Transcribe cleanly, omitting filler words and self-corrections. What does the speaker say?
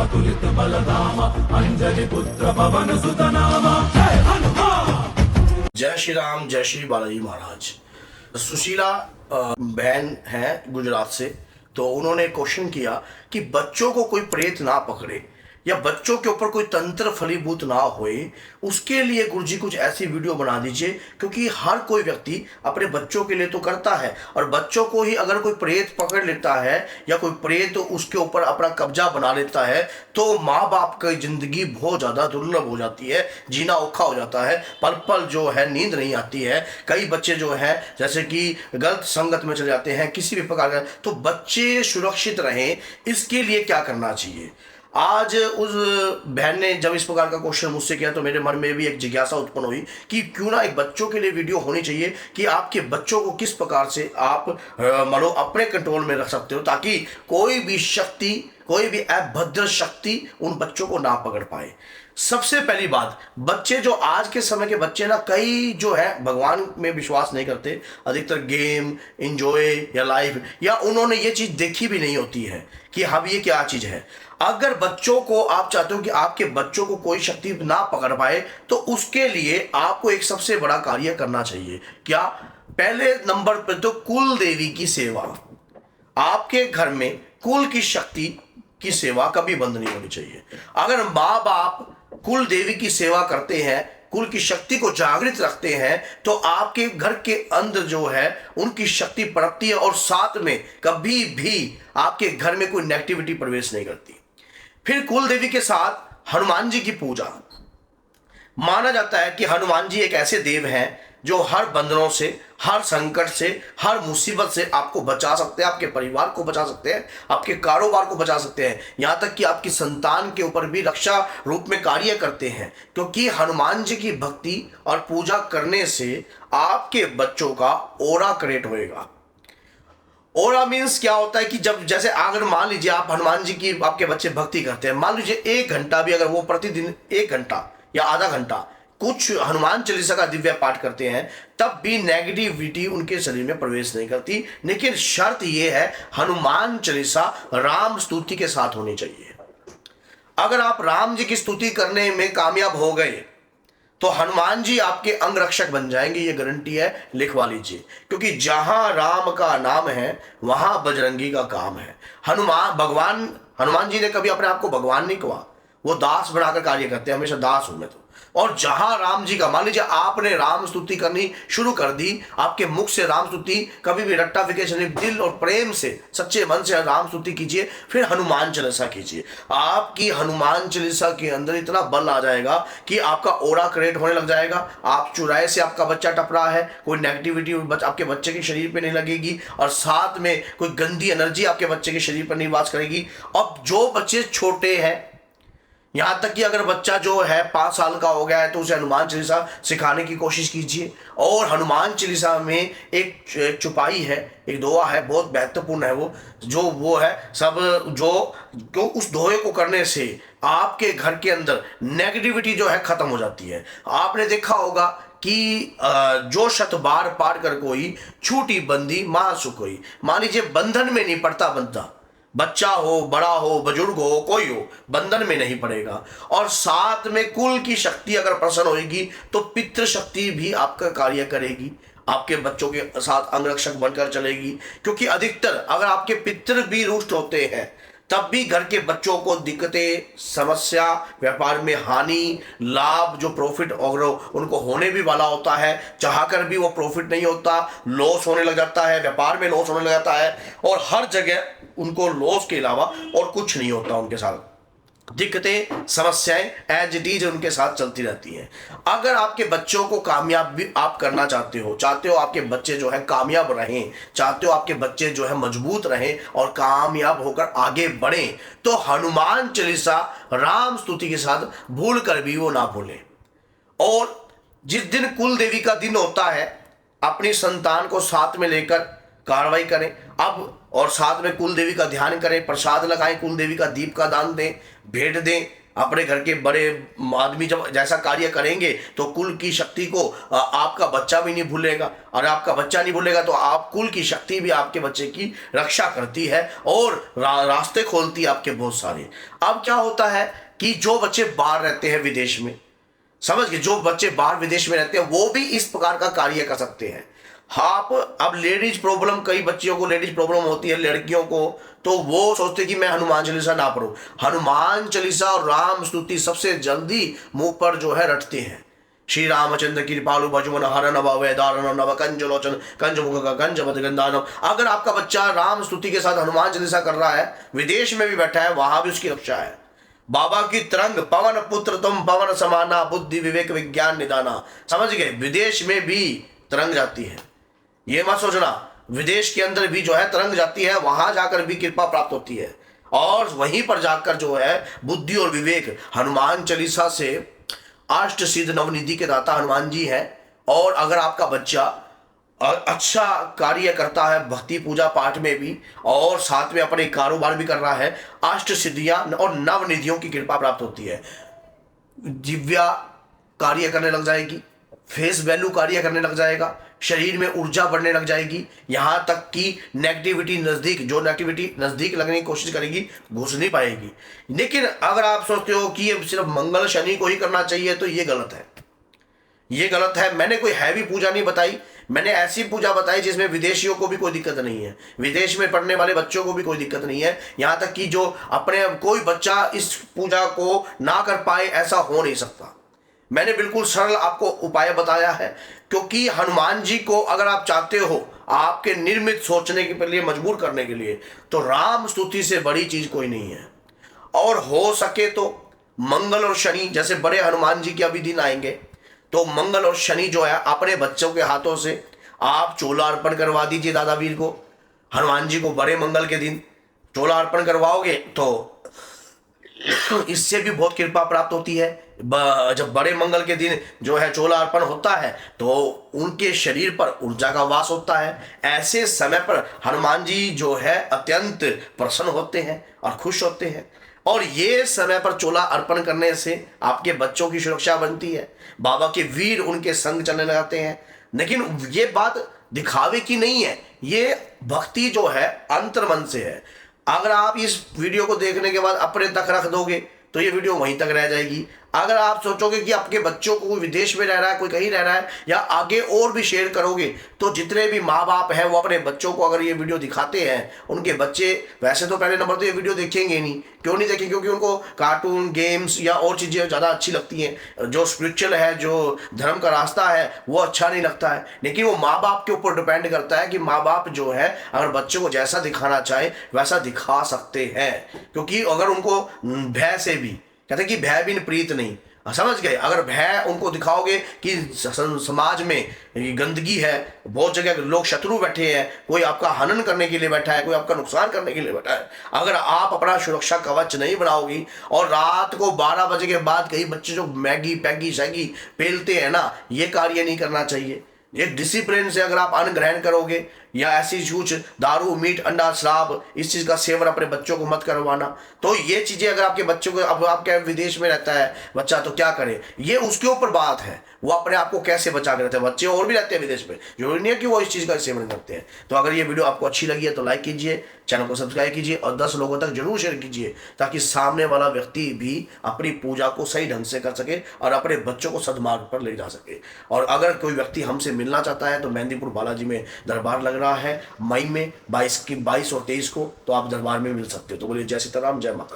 अतुलित बलधामा अंजलि पुत्र पवन सुत नामा। जय हनुमान। जय श्री राम, जय श्री बालाजी महाराज। सुशीला बहन है गुजरात से, तो उन्होंने क्वेश्चन किया कि बच्चों को कोई प्रेत ना पकड़े या बच्चों के ऊपर कोई तंत्र फलीभूत ना होए, उसके लिए गुरुजी कुछ ऐसी वीडियो बना दीजिए, क्योंकि हर कोई व्यक्ति अपने बच्चों के लिए तो करता है, और बच्चों को ही अगर कोई प्रेत पकड़ लेता है या कोई प्रेत उसके ऊपर अपना कब्जा बना लेता है तो माँ बाप की जिंदगी बहुत ज़्यादा दुर्लभ हो जाती है, जीना औखा हो जाता है, पल पल जो है नींद नहीं आती है। कई बच्चे जो हैं जैसे कि गलत संगत में चले जाते हैं किसी भी प्रकार का। तो बच्चे सुरक्षित रहें, इसके लिए क्या करना चाहिए। आज उस बहन ने जब इस प्रकार का क्वेश्चन मुझसे किया तो मेरे मन में भी एक जिज्ञासा उत्पन्न हुई कि क्यों ना एक बच्चों के लिए वीडियो होनी चाहिए कि आपके बच्चों को किस प्रकार से आप मानो अपने कंट्रोल में रख सकते हो, ताकि कोई भी शक्ति, कोई भी अभद्र शक्ति उन बच्चों को ना पकड़ पाए। सबसे पहली बात, बच्चे जो आज के समय के बच्चे ना, कई जो है भगवान में विश्वास नहीं करते, अधिकतर गेम एंजॉय या लाइफ, या उन्होंने ये चीज़ देखी भी नहीं होती है कि हाँ ये क्या चीज़ है। अगर बच्चों को आप चाहते हो कि आपके बच्चों को कोई शक्ति ना पकड़ पाए, तो उसके लिए आपको एक सबसे बड़ा कार्य करना चाहिए। क्या? पहले नंबर पर तो कुल देवी की सेवा। आपके घर में कुल की शक्ति की सेवा कभी बंद नहीं होनी चाहिए। अगर माँ बाप कुल देवी की सेवा करते हैं, कुल की शक्ति को जागृत रखते हैं, तो आपके घर के अंदर जो है उनकी शक्ति पनपती है, और साथ में कभी भी आपके घर में कोई नेगेटिविटी प्रवेश नहीं करती। फिर कुल देवी के साथ हनुमान जी की पूजा। माना जाता है कि हनुमान जी एक ऐसे देव हैं जो हर बंधनों से, हर संकट से, हर मुसीबत से आपको बचा सकते हैं, आपके परिवार को बचा सकते हैं, आपके कारोबार को बचा सकते हैं, यहाँ तक कि आपकी संतान के ऊपर भी रक्षा रूप में कार्य करते हैं। क्योंकि हनुमान जी की भक्ति और पूजा करने से आपके बच्चों का ऑरा क्रिएट होएगा। ऑरा मीन्स क्या होता है कि जब जैसे अगर मान लीजिए आप हनुमान जी की आपके बच्चे भक्ति करते हैं, मान लीजिए 1 घंटा भी अगर वो प्रतिदिन 1 घंटा या आधा घंटा कुछ हनुमान चालीसा का दिव्य पाठ करते हैं, तब भी नेगेटिविटी उनके शरीर में प्रवेश नहीं करती। लेकिन शर्त यह है, हनुमान चालीसा राम स्तुति के साथ होनी चाहिए। अगर आप राम जी की स्तुति करने में कामयाब हो गए तो हनुमान जी आपके अंग रक्षक बन जाएंगे, ये गारंटी है, लिखवा लीजिए। क्योंकि जहां राम का नाम है वहां बजरंगी का काम है। हनुमान जी ने कभी अपने आप को भगवान नहीं कहा, वो दास बनाकर कार्य करते हैं, हमेशा दास हूं मैं तो। और जहां राम जी का, मान लीजिए आपने राम स्तुति करनी शुरू कर दी, आपके मुख से राम स्तुति कभी भी रट्टाफिकेशन, दिल और प्रेम से सच्चे मन से राम स्तुति कीजिए, फिर हनुमान चालीसा कीजिए। आपकी हनुमान चालीसा के अंदर इतना बल आ जाएगा कि आपका ऑरा क्रिएट होने लग जाएगा। आप चुराए से आपका बच्चा टप रहा है, कोई नेगेटिविटी आपके बच्चे के शरीर पर नहीं लगेगी, और साथ में कोई गंदी एनर्जी आपके बच्चे के शरीर पर नहीं वास करेगी। अब जो बच्चे छोटे हैं, यहाँ तक कि अगर बच्चा जो है 5 साल का हो गया है, तो उसे हनुमान चालीसा सिखाने की कोशिश कीजिए। और हनुमान चालीसा में एक चुपाई है, एक दोहा है, बहुत महत्वपूर्ण है वो है सब जो उस दोहे को करने से आपके घर के अंदर नेगेटिविटी जो है खत्म हो जाती है। आपने देखा होगा कि जो शत बार पार कर कोई, छूटी बंदी महासुख होई। मान लीजिए बंधन में नहीं पड़ता बंदा, बच्चा हो, बड़ा हो, बुजुर्ग हो, कोई हो, बंधन में नहीं पड़ेगा। और साथ में कुल की शक्ति अगर प्रसन्न होगी तो पितृ शक्ति भी आपका कार्य करेगी, आपके बच्चों के साथ अंगरक्षक बनकर चलेगी। क्योंकि अधिकतर अगर आपके पितृ भी रुष्ट होते हैं, तब भी घर के बच्चों को दिक्कतें, समस्या, व्यापार में हानि, लाभ, जो प्रॉफिट और उनको होने भी वाला होता है, चाहकर भी वो प्रॉफिट नहीं होता, लॉस होने लग जाता है, व्यापार में लॉस होने लग जाता है, और हर जगह उनको लॉस के अलावा और कुछ नहीं होता। उनके साथ दिक्कतें, समस्याएं एज इट इज उनके साथ चलती रहती हैं। अगर आपके बच्चों को कामयाब भी आप करना चाहते हो आपके बच्चे जो है कामयाब रहें, चाहते हो आपके बच्चे जो है मजबूत रहें और कामयाब होकर आगे बढ़ें, तो हनुमान चालीसा राम स्तुति के साथ भूल कर भी वो ना भूलें। और जिस दिन कुल देवी का दिन होता है, अपनी संतान को साथ में लेकर कार्रवाई करें और साथ में कुल देवी का ध्यान करें, प्रसाद लगाएं, कुल देवी का दीप का दान दें, भेंट दें, अपने घर के बड़े आदमी जब जैसा कार्य करेंगे तो कुल की शक्ति को आपका बच्चा भी नहीं भूलेगा, और आपका बच्चा नहीं भूलेगा तो आप कुल की शक्ति भी आपके बच्चे की रक्षा करती है और रास्ते खोलती है आपके बहुत सारे। अब क्या होता है कि जो बच्चे बाहर रहते हैं विदेश में, समझ गए, जो बच्चे बाहर विदेश में रहते हैं वो भी इस प्रकार का कार्य कर सकते हैं। आप अब लेडीज प्रॉब्लम, कई बच्चियों को लेडीज प्रॉब्लम होती है, लड़कियों को, तो वो सोचते कि मैं हनुमान चालीसा ना पढूं। हनुमान चालीसा और राम स्तुति सबसे जल्दी मुंह पर जो है रटते हैं। श्री रामचंद्र कृपालु भजमन हरन भव दारण नव कंज लोचन कंज मुख कंज मत गंधानम। अगर आपका बच्चा राम स्तुति के साथ हनुमान चालीसा कर रहा है, विदेश में भी बैठा है, वहां भी उसकी रक्षा है। बाबा की तरंग पवन पुत्र तुम पवन समाना बुद्धि विवेक विज्ञान निदाना। समझ गए, विदेश में भी तरंग जाती है, ये मत सोचना, विदेश के अंदर भी जो है तरंग जाती है, वहां जाकर भी कृपा प्राप्त होती है। और वहीं पर जाकर जो है बुद्धि और विवेक, हनुमान चालीसा से अष्ट सिद्ध नवनिधि के दाता हनुमान जी हैं। और अगर आपका बच्चा अच्छा कार्य करता है भक्ति पूजा पाठ में भी, और साथ में अपने कारोबार भी कर रहा है, अष्ट सिद्धियां और नवनिधियों की कृपा प्राप्त होती है। दिव्या कार्य करने लग जाएगी, फेस वैल्यू कार्य करने लग जाएगा, शरीर में ऊर्जा बढ़ने लग जाएगी, यहां तक कि नेगेटिविटी नजदीक, जो नेगेटिविटी नजदीक लगने की कोशिश करेगी घुस नहीं पाएगी। लेकिन अगर आप सोचते हो कि ये सिर्फ मंगल शनि को ही करना चाहिए, तो ये गलत है, ये गलत है। मैंने कोई हैवी पूजा नहीं बताई, मैंने ऐसी पूजा बताई जिसमें विदेशियों को भी कोई दिक्कत नहीं है, विदेश में पढ़ने वाले बच्चों को भी कोई दिक्कत नहीं है, यहां तक कि जो अपने कोई बच्चा इस पूजा को ना कर पाए, ऐसा हो नहीं सकता। मैंने बिल्कुल सरल आपको उपाय बताया है, क्योंकि हनुमान जी को अगर आप चाहते हो आपके निर्मित सोचने के लिए मजबूर करने के लिए, तो राम स्तुति से बड़ी चीज कोई नहीं है। और हो सके तो मंगल और शनि, जैसे बड़े हनुमान जी के अभी दिन आएंगे, तो मंगल और शनि जो है अपने बच्चों के हाथों से आप चोला अर्पण करवा दीजिए दादा वीर को। हनुमान जी को बड़े मंगल के दिन चोला अर्पण करवाओगे तो इससे भी बहुत कृपा प्राप्त होती है। जब बड़े मंगल के दिन जो है चोला अर्पण होता है तो उनके शरीर पर ऊर्जा का वास होता है। ऐसे समय पर हनुमान जी जो है अत्यंत प्रसन्न होते हैं और खुश होते हैं, और ये समय पर चोला अर्पण करने से आपके बच्चों की सुरक्षा बनती है, बाबा के वीर उनके संग चलने लगाते हैं। लेकिन ये बात दिखावे की नहीं है, ये भक्ति जो है अंतर्मन से है। अगर आप इस वीडियो को देखने के बाद अपने तक रख दोगे तो ये वीडियो वहीं तक रह जाएगी। अगर आप सोचोगे कि आपके बच्चों को कोई विदेश में रह रहा है, कोई कहीं रह रहा है, या आगे और भी शेयर करोगे, तो जितने भी माँ बाप हैं वो अपने बच्चों को अगर ये वीडियो दिखाते हैं, उनके बच्चे वैसे तो पहले नंबर तो ये वीडियो देखेंगे नहीं। क्यों नहीं देखेंगे? क्योंकि उनको कार्टून, गेम्स या और चीज़ें ज़्यादा अच्छी लगती हैं, जो स्पिरिचुअल है, जो धर्म का रास्ता है, वो अच्छा नहीं लगता है। लेकिन वो माँ बाप के ऊपर डिपेंड करता है कि माँ बाप जो है अगर बच्चों को जैसा दिखाना चाहे वैसा दिखा सकते हैं। क्योंकि अगर उनको भय से भी कहते हैं कि भय बिन प्रीत नहीं, समझ गए, अगर भय उनको दिखाओगे कि समाज में गंदगी है, बहुत जगह लोग शत्रु बैठे हैं, कोई आपका हनन करने के लिए बैठा है, कोई आपका नुकसान करने के लिए बैठा है, अगर आप अपना सुरक्षा कवच नहीं बनाओगी और रात को 12 बजे के बाद कई बच्चे जो मैगी पैगी शैगी पेलते हैं ना, ये कार्य नहीं करना चाहिए। एक डिसिप्लिन से अगर आप अन्न ग्रहण करोगे, या ऐसी कुछ दारू, मीट, अंडा, शराब, इस चीज़ का सेवन अपने बच्चों को मत करवाना। तो ये चीज़ें अगर आपके बच्चों को, अब आपके विदेश में रहता है बच्चा तो क्या करे, ये उसके ऊपर बात है, वो अपने आप को कैसे बचा के रहते हैं। बच्चे और भी रहते हैं विदेश में, जरूरी नहीं है कि वो इस चीज़ का सेवन करते हैं। तो अगर ये वीडियो आपको अच्छी लगी है तो लाइक कीजिए, चैनल को सब्सक्राइब कीजिए और 10 लोगों तक जरूर शेयर कीजिए, ताकि सामने वाला व्यक्ति भी अपनी पूजा को सही ढंग से कर सके और अपने बच्चों को सदमार्ग पर ले जा सके। और अगर कोई व्यक्ति हमसे मिलना चाहता है तो मेहंदीपुर बालाजी में दरबार लग रहा है मई में 22 और 23 को, तो आप दरबार में मिल सकते हो। तो बोलिए जय सीताराम, जय माता।